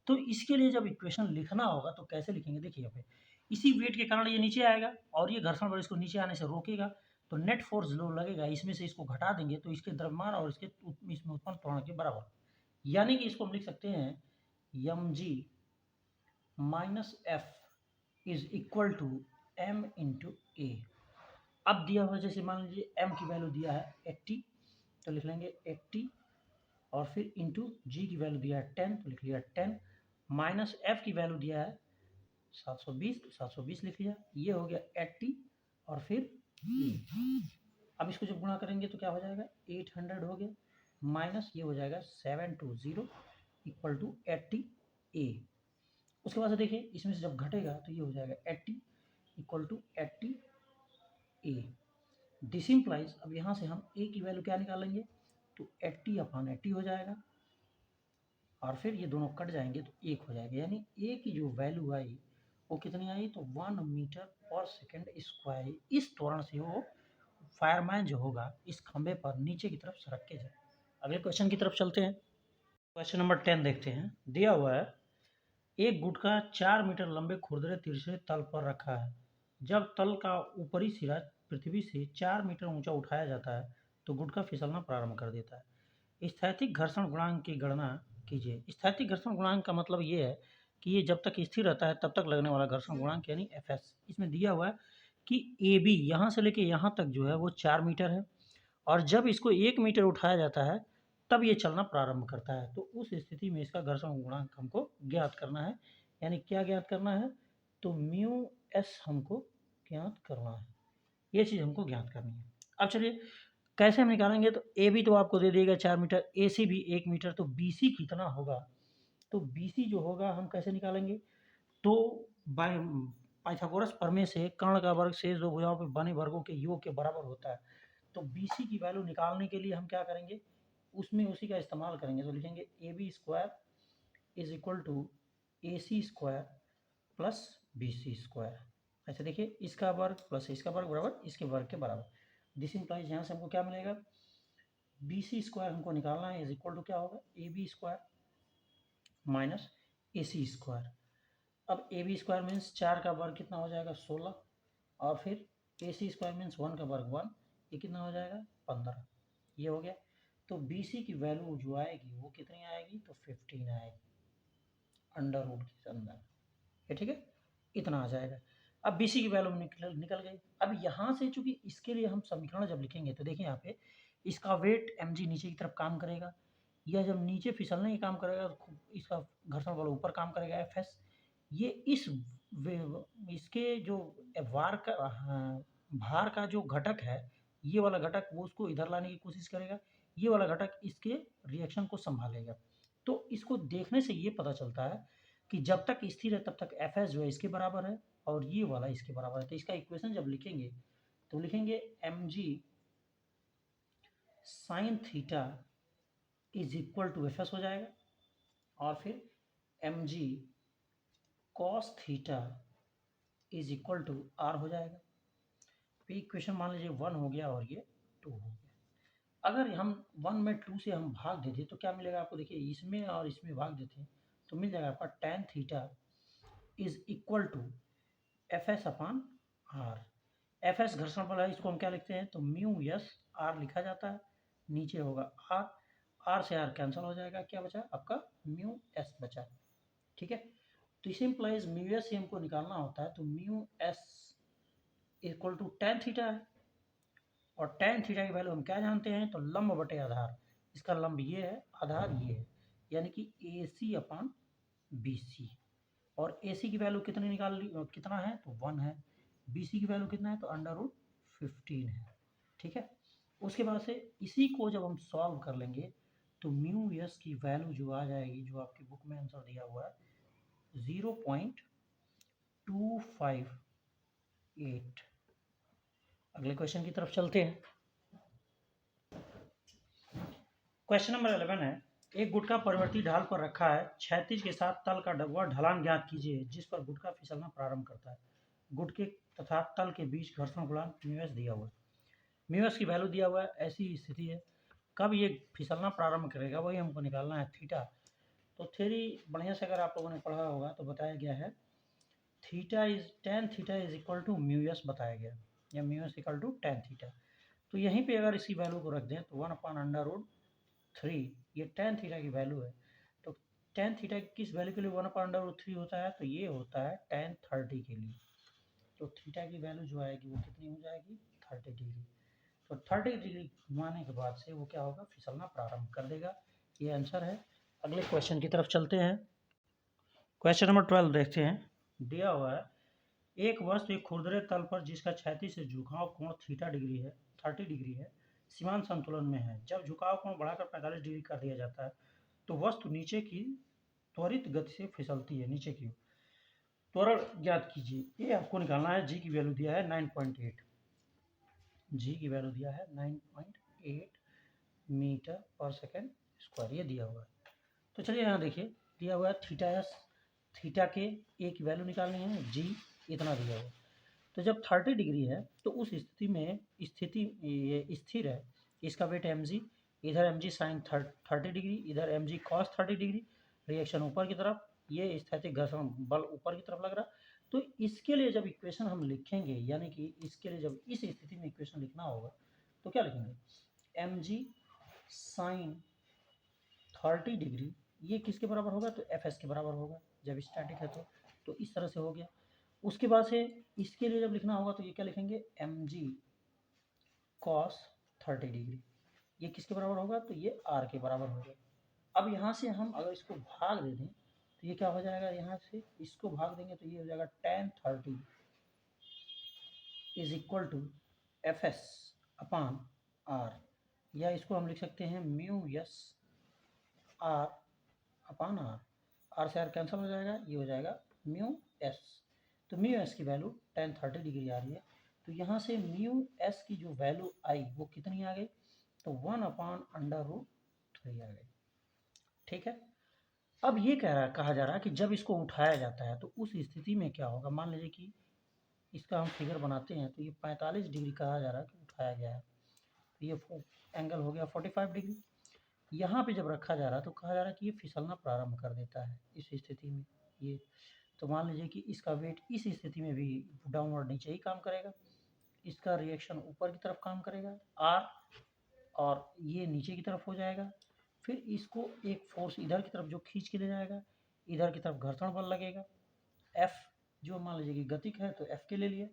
तो इसके लिए जब इक्वेशन लिखना होगा तो कैसे लिखेंगे, देखिए यहाँ पे इसी वेट के कारण ये नीचे आएगा, और ये घर्षण बल इसको नीचे आने से रोकेगा, तो नेट फोर्स जो लगेगा इसमें से इसको घटा देंगे, तो इसके द्रव्यमान और इसके इसमें उत्पन्न त्वरण के बराबर, यानी कि इसको हम लिख सकते हैं mg - f = m × a। अब दिया हुआ जैसे मान लीजिए m की वैल्यू दिया है 80, तो लिख लेंगे 80, और फिर इंटू जी की वैल्यू दिया है 10, तो लिख लिया 10, माइनस f की वैल्यू दिया है 720, तो 720 लिख लिया, ये हो गया 80, और फिर अब इसको जब गुणा करेंगे तो क्या हो जाएगा, 800 हो गया, माइनस ये हो जाएगा 720 = 80a। उसके बाद से देखिए इसमें से जब घटेगा तो ये हो जाएगा 80 = 80a। दिस इम्प्लाइज, अब यहाँ से हम a की वैल्यू क्या निकालेंगे, तो 80/80 हो जाएगा, और फिर ये दोनों कट जाएंगे तो 1 हो जाएगा, यानी ए की जो वैल्यू आई वो कितनी आई, तो 1 मीटर पर सेकेंड स्क्वायर। इस त्वरण से वो फायरमैन जो होगा इस खंभे पर नीचे की तरफ सरक के जाए। अगले क्वेश्चन की तरफ चलते हैं। क्वेश्चन नंबर 10 देखते हैं। दिया हुआ है एक गुटखा 4 मीटर लंबे खुरदरे तिरछे तल पर रखा है। जब तल का ऊपरी सिरा पृथ्वी से 4 मीटर ऊंचा उठाया जाता है तो गुटखा फिसलना प्रारंभ कर देता है। स्थैतिक घर्षण गुणांक की गणना कीजिए। स्थैतिक घर्षण गुणांक का मतलब ये है कि ये जब तक स्थिर रहता है तब तक लगने वाला घर्षण गुणांक यानी एफ इसमें दिया हुआ है कि ए बी यहाँ से लेके यहाँ तक जो है वो 4 मीटर है और जब इसको 1 मीटर उठाया जाता है तब ये चलना प्रारंभ करता है। तो उस स्थिति में इसका घर्षण गुणांक हमको ज्ञात करना है। यानी क्या ज्ञात करना है, तो म्यू एस हमको ज्ञात करना है। ये चीज़ हमको ज्ञात करनी है। अब चलिए कैसे हम निकालेंगे, तो ए बी तो आपको दे देगा 4 मीटर, ए सी भी 1 मीटर, तो बी सी कितना होगा, तो बी सी जो होगा हम कैसे निकालेंगे, तो बाय पाइथागोरस प्रमेय से कर्ण का वर्ग शेष दो भुजाओं पर बने वर्गों के योग के बराबर होता है। तो बी सी की वैल्यू निकालने के लिए हम क्या करेंगे, उसमें उसी का इस्तेमाल करेंगे। तो लिखेंगे A B square is equal to A C square plus B C square. ऐसे देखिए इसका वर्ग प्लस इसका वर्ग बराबर इसके वर्ग के बराबर। दिस इंप्लाइज यहाँ से हमको क्या मिलेगा, बी सी स्क्वायर हमको निकालना है इज इक्वल टू क्या होगा, A B square minus A C square. अब ए बी स्क्वायर मीन्स 4 का वर्ग कितना हो जाएगा 16, और फिर ए सी स्क्वायर मीन्स 1 का वर्ग 1, ये कितना हो जाएगा 15, ये हो गया। तो बी सी की वैल्यू जो आएगी वो कितनी आएगी, तो 15 आएगी अंडर रूट के अंदर, ये ठीक है, इतना आ जाएगा। अब बी सी की वैल्यू निकल गई। अब यहाँ से चूंकि इसके लिए हम समीकरण जब लिखेंगे तो देखिए यहाँ पे इसका वेट एम जी नीचे की तरफ काम करेगा, यह जब नीचे फिसलने की काम करेगा तो इसका घर्षण बल ऊपर काम करेगा एफ एस। ये इसके जो वार का भार का जो घटक है, ये वाला घटक वो उसको इधर लाने की कोशिश करेगा, ये वाला घटक इसके रिएक्शन को संभालेगा। तो इसको देखने से ये पता चलता है कि जब तक स्थिर है तब तक एफ एस जो है इसके बराबर है और ये वाला इसके बराबर है। तो इसका इक्वेशन जब लिखेंगे तो लिखेंगे m ji sine theta is equal to f s हो जाएगा, और फिर m ji cos theta is equal to r हो जाएगा। तो इक्वेशन मान लीजिए 1 हो गया और ये 2 हो गया। अगर हम 1 में 2 से हम भाग देते तो क्या मिलेगा आपको, देखिए इसमें और इसमें भाग देते हैं तो मिल जाएगा आपका tan theta is equal to f s upon r. F s घर्षण बल है, इसको हम क्या लिखते हैं, तो म्यू एस आर लिखा जाता है, नीचे होगा आर, आर से आर कैंसिल हो जाएगा, क्या बचा आपका म्यू एस बचा, ठीक है। तो इस इम्प्लाइज म्यू एस से हमको निकालना होता है, तो mu S equal to tan theta है, और tan थीटा की वैल्यू हम क्या जानते हैं, तो लंब बटे आधार, इसका लंब ये है आधार ये है, यानी कि ए सी अपान बी सी। और ए सी की वैल्यू कितनी निकाल ली, कितना है, तो 1 है। बी सी की वैल्यू कितना है, तो अंडर रूट 15 है, ठीक है। उसके बाद से इसी को जब हम सॉल्व कर लेंगे तो म्यू एस की वैल्यू जो आ जाएगी, जो आपकी बुक में आंसर दिया हुआ है 0.258। अगले क्वेश्चन की तरफ चलते हैं। क्वेश्चन नंबर 11 है, एक गुटखा परिवर्ती ढाल पर रखा है, क्षैतिज के साथ तल का वह ढलान ज्ञात कीजिए जिस पर गुटखा फिसलना प्रारंभ करता है। गुटके तथा तल के बीच घर्षण गुणांक म्यूएस दिया हुआ है, म्यूएस की वैल्यू दिया हुआ है, ऐसी स्थिति है कब ये फिसलना प्रारंभ करेगा वही हमको निकालना है थीटा। तो थ्योरी बढ़िया से अगर आप लोगों ने पढ़ा होगा तो बताया गया है tan theta is equal to mu S बताया गया, या mu S equal to tan theta. तो यहीं पे अगर इसी वैल्यू को रख दें तो 1/√3, ये tan थीटा की वैल्यू है। तो tan थीटा किस वैल्यू के लिए 1/√3 होता है, तो ये होता है tan 30 के लिए। तो थीटा की वैल्यू जो आएगी वो कितनी हो जाएगी, 30 डिग्री। तो 30 डिग्री घुमाने के बाद से वो क्या होगा, फिसलना प्रारंभ कर देगा। ये आंसर है। अगले क्वेश्चन की तरफ चलते हैं। क्वेश्चन नंबर 12 देखते हैं। दिया हुआ है एक वस्तु एक खुरदरे तल पर जिसका क्षैतिज से झुकाव कोण थीटा डिग्री है 30 डिग्री है, सीमांत संतुलन में है। जब झुकाव कोण बढ़ाकर 45 डिग्री कर दिया जाता है तो वस्तु नीचे की त्वरित गति से फिसलती है, नीचे की त्वरण ज्ञात कीजिए। ये आपको निकालना है। जी की वैल्यू दिया है 9.8, जी की वैल्यू दिया है 9.8 मीटर पर सेकेंड स्क्वायर, ये दिया हुआ है। तो चलिए यहाँ देखिए दिया हुआ है थीटा एस, थीटा के ए की वैल्यू निकालनी है, जी इतना दिया हुआ। तो जब 30 डिग्री है तो उस स्थिति में ये स्थिर है, इसका वेट एम जी, इधर एम जी साइन 30 डिग्री, इधर एम जी कॉस 30 डिग्री, रिएक्शन ऊपर की तरफ, ये स्थैतिक घर्षण बल ऊपर की तरफ लग रहा। तो इसके लिए जब इक्वेशन हम लिखेंगे, यानी कि इसके लिए जब इस स्थिति में इक्वेशन लिखना होगा तो क्या लिखेंगे, एम जी साइन 30 डिग्री, ये किसके बराबर होगा, तो एफ एस के बराबर होगा जब स्टैटिक है तो इस तरह से हो गया। उसके बाद से इसके लिए जब लिखना होगा तो ये क्या लिखेंगे, एम जी कॉस 30 डिग्री, ये किसके बराबर होगा, तो ये आर के बराबर होगा। अब यहाँ से हम अगर इसको भाग दे दें तो ये क्या हो जाएगा, यहाँ से इसको भाग देंगे तो ये हो जाएगा tan 30 is equal to f s upon r, या इसको हम लिख सकते हैं mu S r upon r, r से आर कैंसिल हो जाएगा, ये हो जाएगा म्यू एस। तो म्यू एस की वैल्यू tan 30 डिग्री आ रही है, तो यहाँ से म्यू एस की जो वैल्यू आई वो कितनी आ गई, तो 1/√3 आ गई। ठीक है, अब ये कहा जा रहा है कि जब इसको उठाया जाता है तो उस स्थिति में क्या होगा। मान लीजिए कि इसका हम फिगर बनाते हैं तो ये 45 डिग्री कहा जा रहा है कि उठाया गया है, तो ये एंगल हो गया 45 डिग्री। यहाँ पे जब रखा जा रहा है तो कहा जा रहा है कि ये फिसलना प्रारंभ कर देता है इस स्थिति में ये। तो मान लीजिए कि इसका वेट इस स्थिति में भी डाउनवर्ड नीचे ही काम करेगा, इसका रिएक्शन ऊपर की तरफ काम करेगा आर, और ये नीचे की तरफ हो जाएगा। फिर इसको एक फोर्स इधर की तरफ जो खींच के ले जाएगा, इधर की तरफ घर्षण बल लगेगा एफ, जो मान लीजिए कि गतिक है तो एफ के ले लिए।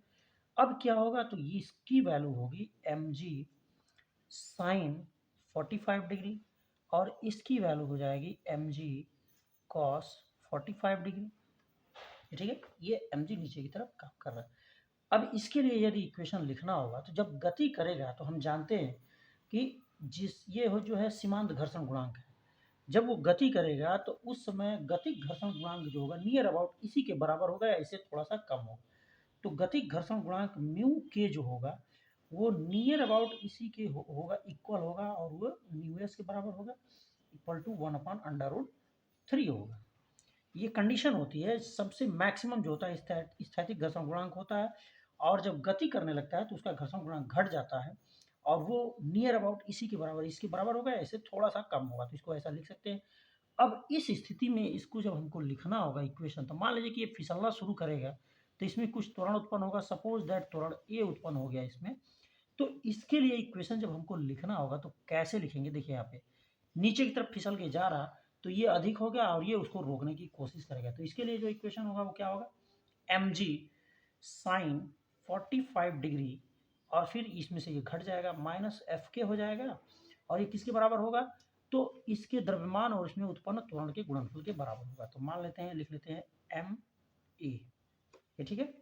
अब क्या होगा, तो ये इसकी वैल्यू होगी एम जी साइन 45 डिग्री, और इसकी वैल्यू हो जाएगी एम जी कॉस 45 डिग्री। ठीक है, ये एम जी नीचे की तरफ काम कर रहा है। अब इसके लिए यदि इक्वेशन लिखना होगा तो जब गति करेगा तो हम जानते हैं कि ये हो जो है सीमांत घर्षण गुणांक है, जब वो गति करेगा तो उस समय गतिक घर्षण गुणांक जो होगा नियर अबाउट इसी के बराबर होगा या इससे थोड़ा सा कम होगा। तो गतिक घर्षण गुणांक म्यू के जो होगा वो नियर अबाउट इसी के होगा, इक्वल होगा, और वो म्यू एस के बराबर होगा, इक्वल टू 1/√3 होगा। ये कंडीशन होती है, सबसे मैक्सिमम जो होता है स्थैतिक घर्षण गुणांक होता है, और जब गति करने लगता है तो उसका घर्षण गुणांक घट जाता है और वो नियर अबाउट इसी के बराबर, इसके बराबर होगा, ऐसे थोड़ा सा कम होगा, तो इसको ऐसा लिख सकते हैं। अब इस स्थिति में इसको जब हमको लिखना होगा इक्वेशन, तो मान लीजिए कि ये फिसलना शुरू करेगा तो इसमें कुछ त्वरण उत्पन्न होगा, सपोज दैट त्वरण ए उत्पन्न हो गया इसमें। तो इसके लिए इक्वेशन जब हमको लिखना होगा तो कैसे लिखेंगे, देखिए यहाँ पे नीचे की तरफ फिसल के जा रहा तो ये अधिक हो गया और ये उसको रोकने की कोशिश करेगा। तो इसके लिए जो इक्वेशन होगा वो क्या होगा, एम जी साइन 45 डिग्री, और फिर इसमें से ये घट जाएगा माइनस एफ के हो जाएगा, और ये किसके बराबर होगा, तो इसके द्रव्यमान और इसमें उत्पन्न त्वरण के गुणनफल के बराबर होगा। तो मान लेते हैं, लिख लेते हैं एम ए, ये ठीक है।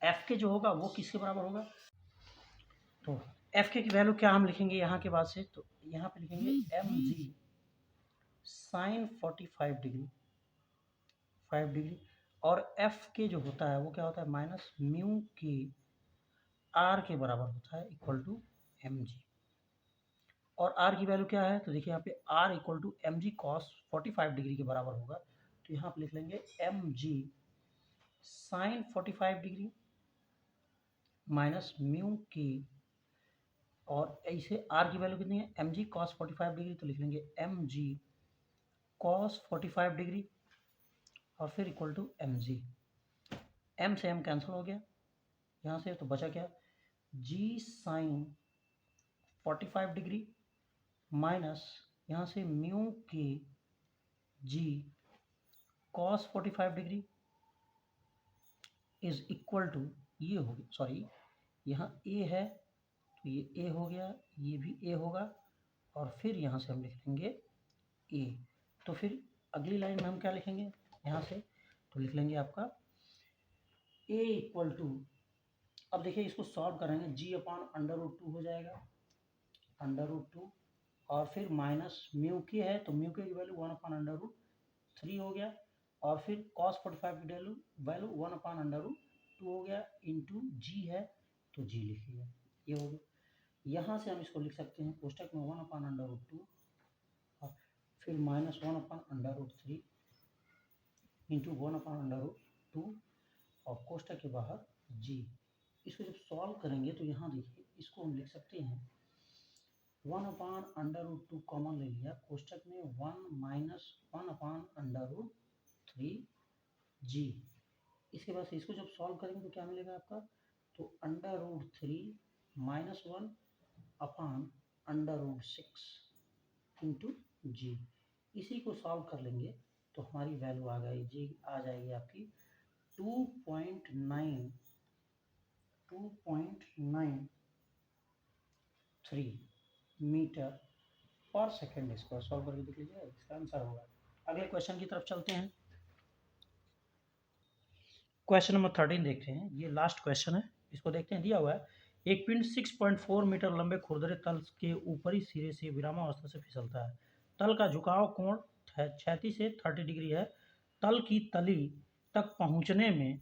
एफ के जो होगा वो किसके बराबर होगा, तो एफ के की वैल्यू क्या हम लिखेंगे यहाँ के बाद से, तो यहाँ पे लिखेंगे एम जी साइन 45 डिग्री 5 डिग्री, और एफ के जो होता है वो क्या होता है, माइनस म्यू के आर के बराबर होता है, इक्वल टू एम जी। और आर की वैल्यू क्या है, तो देखिए यहाँ पे R equal to M G cos 45 degree के बराबर होगा। तो यहाँ पे लिख लेंगे एम जी साइन 45 डिग्री माइनस म्यू के, और इसे आर की वैल्यू कितनी है, एम जी कॉस 45 डिग्री, तो लिख लेंगे एम जी कॉस 45 डिग्री, और फिर equal to M g. M से एम कैंसिल हो गया यहाँ से, तो बचा क्या, जी साइन 45 डिग्री माइनस यहाँ से mu K G cos 45 degree is equal to, ये हो गया, सॉरी यहाँ ए है तो ये ए हो गया, ये भी ए होगा, और फिर यहाँ से हम लिख लेंगे ए। तो फिर अगली लाइन में हम क्या लिखेंगे यहाँ से, तो लिख लेंगे आपका ए इक्वल टू, अब देखिए इसको सॉल्व करेंगे, जी अपान √2 हो जाएगा, √2, और फिर माइनस म्यू के है तो म्यू के की वैल्यू 1/√3 हो गया, और फिर कॉस 45 की वैल्यू 1/√2 हो गया, इंटू जी है तो जी लिखिएगा, ये हो गया। यहाँ से हम इसको लिख सकते हैं कोष्टक में 1/√2, फिर -1/√3 इंटू 1/√2 और कोष्टक के बाहर g। इसको जब सॉल्व करेंगे तो यहाँ देखिए इसको हम लिख सकते हैं 1/√2 कॉमन ले लिया, कोष्टक में 1-1/√3g। इसके बाद से इसको जब सॉल्व करेंगे तो क्या मिलेगा आपका, तो √3 -1/√6 इंटू जी। इसी को सॉल्व कर लेंगे तो हमारी वैल्यू आ जाएगी आपकी 2.93 मीटर पर सेकेंड स्क्वायर। सॉल्व करके देख लीजिए, इसका आंसर होगा। अगले क्वेश्चन की तरफ चलते हैं। क्वेश्चन नंबर 13 देखते हैं, ये लास्ट क्वेश्चन है, इसको देखते हैं। दिया हुआ है एक पिंड 6.4 मीटर लंबे खुरदरे तल के ऊपरी सिरे से विरामावस्था से फिसलता है। तल का झुकाव कोण क्षैतिज से 30 डिग्री है। तल की तली तक पहुंचने में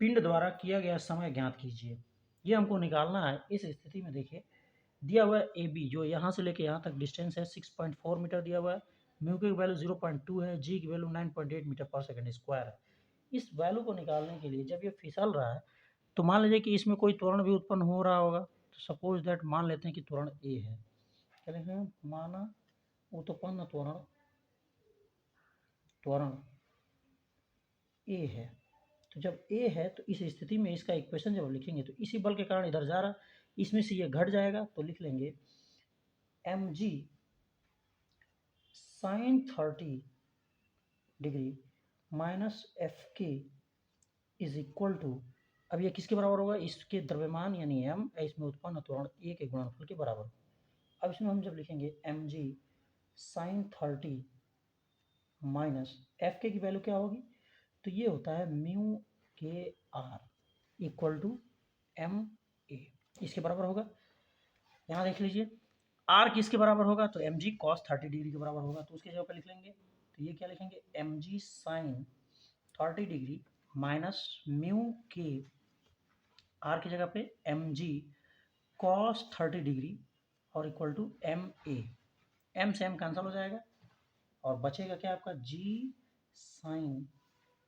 पिंड द्वारा किया गया समय ज्ञात कीजिए। ये हमको निकालना है। इस स्थिति में देखिए दिया हुआ है ए बी, जो यहाँ से लेके यहाँ तक डिस्टेंस है 6.4 मीटर दिया हुआ है। म्यू की वैल्यू 0.2 है, जी की वैल्यू 9.8 मीटर पर सेकेंड स्क्वायर है। इस वैल्यू को निकालने के लिए जब ये फिसल रहा है तो मान लीजिए कि इसमें कोई त्वरण भी उत्पन्न हो रहा होगा। तो सपोज दैट मान लेते हैं कि त्वरण ए है, क्या लिखेंगे, माना उत्पन्न त्वरण ए है। तो जब ए है तो इस स्थिति में इसका इक्वेशन जब लिखेंगे तो इसी बल के कारण इधर जा रहा, इसमें से ये घट जाएगा तो लिख लेंगे mg sin 30 degree minus F K is equal to, अब ये किसके बराबर होगा, इसके द्रव्यमान यानी m, इसमें उत्पन्न त्वरण a के गुणनफल के बराबर। अब इसमें हम जब लिखेंगे mg sin 30 माइनस एफ के की वैल्यू क्या होगी, तो ये होता है म्यू के R equal to M A, इसके बराबर होगा। यहाँ देख लीजिए आर किसके बराबर होगा, तो एम जी कॉस 30 डिग्री के बराबर होगा। तो उसके जगह पर लिख लेंगे, तो ये क्या लिखेंगे, एम जी साइन 30 डिग्री माइनस म्यू के आर की जगह पे एम जी कॉस 30 डिग्री और equal to M a. M से एम कैंसिल हो जाएगा और बचेगा क्या आपका, g sine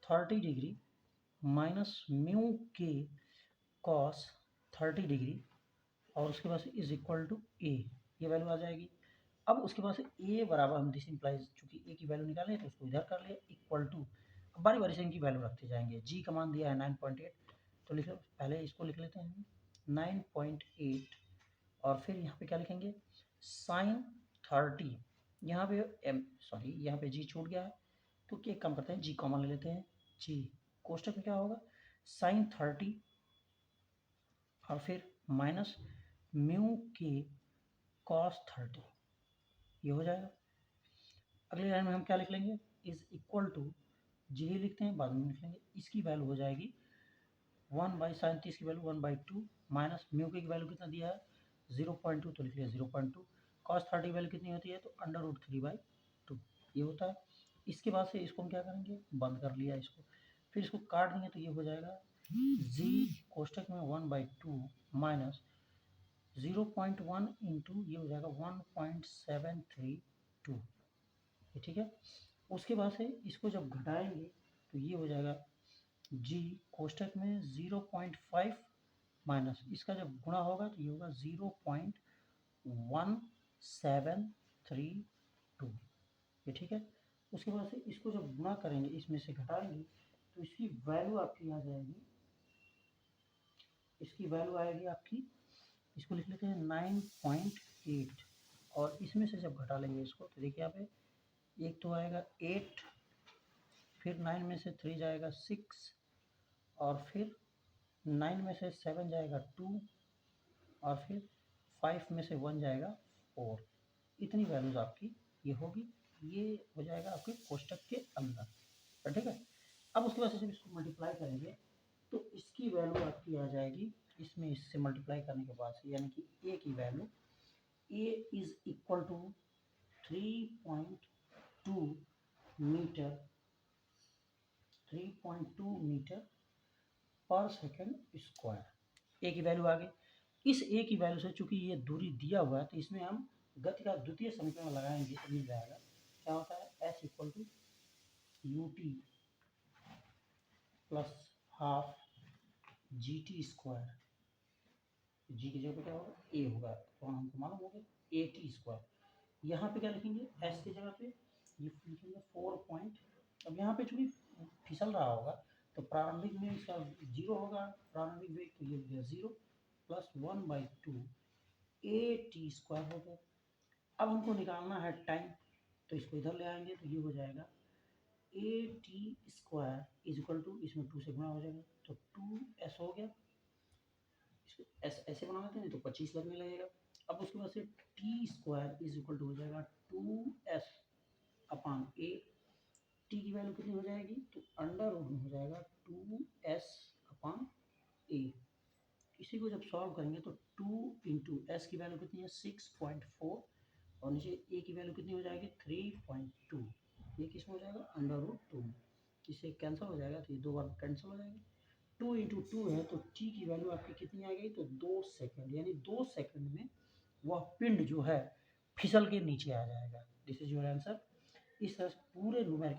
30 degree minus mu k cos 30 degree और उसके बाद से इज इक्वल टू ए, ये वैल्यू आ जाएगी। अब उसके बाद से ए बराबर हम दिस इंप्लाइज, चूंकि ए की वैल्यू निकाले तो उसको इधर कर लिया इक्वल टू, अब बारी बारी से इनकी वैल्यू रखते जाएंगे। जी का मान दिया है 9.8, तो लिख लो, पहले इसको लिख लेते हैं 9.8 और फिर यहाँ पे क्या लिखेंगे साइन 30, यहाँ पे यहाँ पे जी छूट गया है तो क्या कम करते हैं, जी कॉमन ले लेते हैं। जी कोष्टक में क्या होगा, साइन 30 और फिर माइनस म्यू के कॉस 30, ये हो जाएगा। अगली लाइन में हम क्या लिख लेंगे, इज इक्वल टू, जी लिखते हैं बाद में लिख लेंगे, इसकी वैल्यू हो जाएगी 1/sin 30 की वैल्यू 1/2 माइनस म्यू की वैल्यू कितना दिया है 0.2, तो लिख लिया 0.2। कॉस 30 वैल्यू कितनी होती है, तो √3/2 ये होता है। इसके बाद से इसको हम क्या करेंगे, बंद कर लिया इसको, फिर इसको काट देंगे तो ये हो जाएगा जी कोष्टक में 1/2 माइनस 0.1 इंटू ये हो जाएगा 1.732, ये ठीक है। उसके बाद से इसको जब घटाएंगे तो ये हो जाएगा जी कोष्टक में 0.5 माइनस इसका जब गुणा होगा तो ये होगा 0.1732, ये ठीक है। उसके बाद से इसको जब गुणा करेंगे इसमें से घटाएंगे तो इसकी वैल्यू आपकी आ जाएगी, इसकी वैल्यू आएगी आपकी, इसको लिख लेते हैं 9.8 और इसमें से जब घटा लेंगे इसको तो देखिए यहाँ पे एक तो आएगा 8, फिर 9 में से 3 जाएगा 6 और फिर 9 में से 7 जाएगा 2 और फिर 5 में से 1 जाएगा 4। इतनी वैल्यूज आपकी ये होगी, ये हो जाएगा आपके कोष्टक के अंदर, ठीक है। अब उसके बाद से जब इसको मल्टीप्लाई करेंगे तो इसकी वैल्यू आपकी आ जाएगी, इसमें इससे मल्टीप्लाई करने के बाद से यानी कि ए की value, a is equal to 3.2 metre 3.2 metre पर सेकेंड स्क्वायर। ए की वैल्यू आ गई। इस ए की वैल्यू से चूंकि ये दूरी दिया हुआ है तो इसमें हम गति का द्वितीय समीकरण लगाएंगे तो मिल जाएगा क्या होता है S equal to U T plus half G T square, G की जगह पे क्या होगा ए होगा, तो हमको मालूम हो गया ए टी स्क्वायर। यहाँ पे क्या लिखेंगे एस की जगह पे ये लिखेंगे 4 पॉइंट। अब यहाँ पे चूंकि फिसल रहा होगा तो प्रारंभिक में इसका जीरो होगा, प्रारंभिक वेग, तो ये हो गया जीरो प्लस 1/2 ए टी स्क्वायर हो गया। अब हमको निकालना है टाइम, तो इसको इधर ले आएंगे तो ये हो जाएगा a t square is equal to, इसमें 2 से गुणा हो जाएगा तो 2s हो गया। इसको एस ऐसे बना लेते हैं तो 25 लगने लगेगा। अब उसके बाद से t square is equal to हो जाएगा 2s अपान ए, टी की वैल्यू कितनी हो जाएगी तो अंडर रूट में हो जाएगा 2s अपान ए। इसी को जब सॉल्व करेंगे तो 2 इंटू एस की वैल्यू कितनी है 6.4 और नीचे ए की वैल्यू कितनी हो जाएगी 3.2, ये किस में हो जाएगा अंडर रूट 2, इससे कैंसिल हो जाएगा तो ये 2 बार कैंसिल हो जाएगा। 2 इंटू 2 है तो टी की वैल्यू आपकी कितनी आ गई तो 2 सेकंड, यानी 2 सेकंड में वह पिंड जो है फिसल के नीचे आ जाएगा। This is your answer. इस तरह से पूरे न्यूमेरिकल